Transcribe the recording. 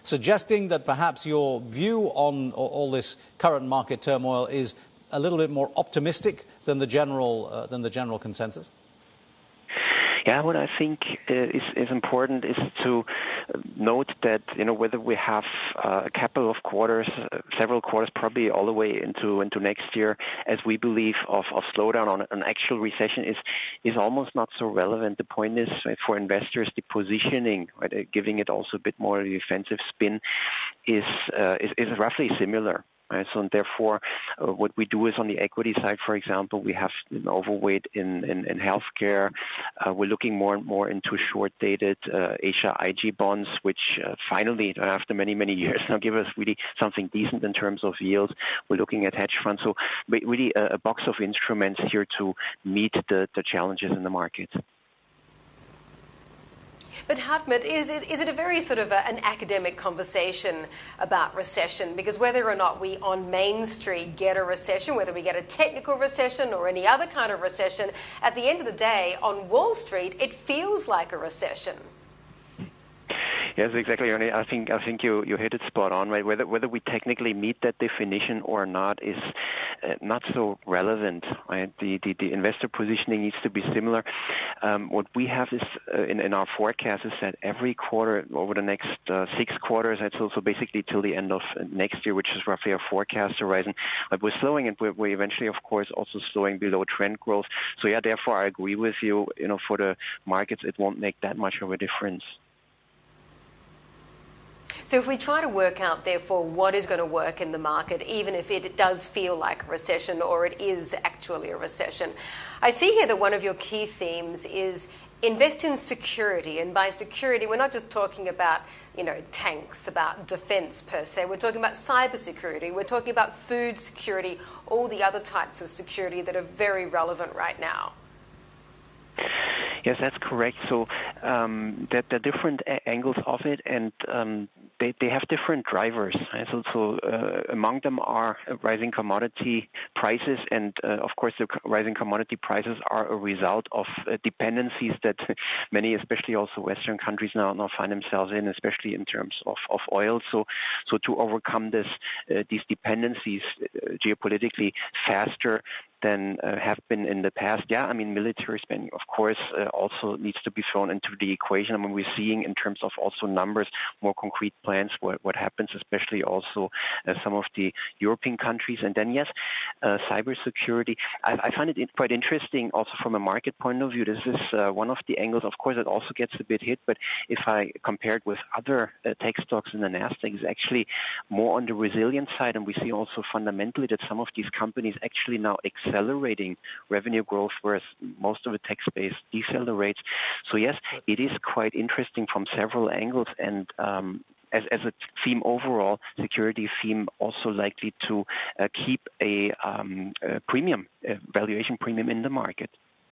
suggesting that perhaps your view on all this current market turmoil is a little bit more optimistic than the general consensus? Yeah, what I think is important is to note that, whether we have a couple of quarters, several quarters, probably all the way into next year, as we believe of slowdown on an actual recession is almost not so relevant. The point is, right, for investors, the positioning, right, giving it also a bit more defensive spin is roughly similar. Right, so therefore, what we do is on the equity side, for example, we have an overweight in healthcare. We're looking more and more into short-dated Asia IG bonds, which finally, after many, many years, now give us really something decent in terms of yields. We're looking at hedge funds. So really a box of instruments here to meet the challenges in the market. But Hartmut, is it a very sort of an academic conversation about recession? Because whether or not we on Main Street get a recession, whether we get a technical recession or any other kind of recession, at the end of the day, on Wall Street, it feels like a recession. Yes, exactly, Ernie. I think you hit it spot on, right? Whether we technically meet that definition or not is not so relevant, right? The investor positioning needs to be similar. What we have is in our forecast is that every quarter over the next 6 quarters, that's also basically till the end of next year, which is roughly a forecast horizon. But we're slowing, and we're eventually, of course, also slowing below trend growth. So yeah, therefore, I agree with you. For the markets, it won't make that much of a difference. So if we try to work out, therefore, what is going to work in the market, even if it does feel like a recession or it is actually a recession, I see here that one of your key themes is invest in security. And by security, we're not just talking about, tanks, about defense per se. We're talking about cybersecurity. We're talking about food security, all the other types of security that are very relevant right now. Yes, that's correct. So there are different angles of it, and they have different drivers. Right? So among them are rising commodity prices, and of course the rising commodity prices are a result of dependencies that many, especially also Western countries now find themselves in, especially in terms of oil. So to overcome these dependencies geopolitically faster than have been in the past. Yeah, I mean, military spending, of course, also needs to be thrown into the equation. I mean, we're seeing in terms of also numbers, more concrete plans, what happens, especially also some of the European countries. And then, yes, cybersecurity. I find it quite interesting also from a market point of view. This is one of the angles, of course, it also gets a bit hit. But if I compare it with other tech stocks in the NASDAQ, it's actually more on the resilient side. And we see also fundamentally that some of these companies actually now accelerating revenue growth, whereas most of the tech space decelerates. So yes, it is quite interesting from several angles, and as a theme overall, security theme also likely to keep a premium, valuation premium in the market.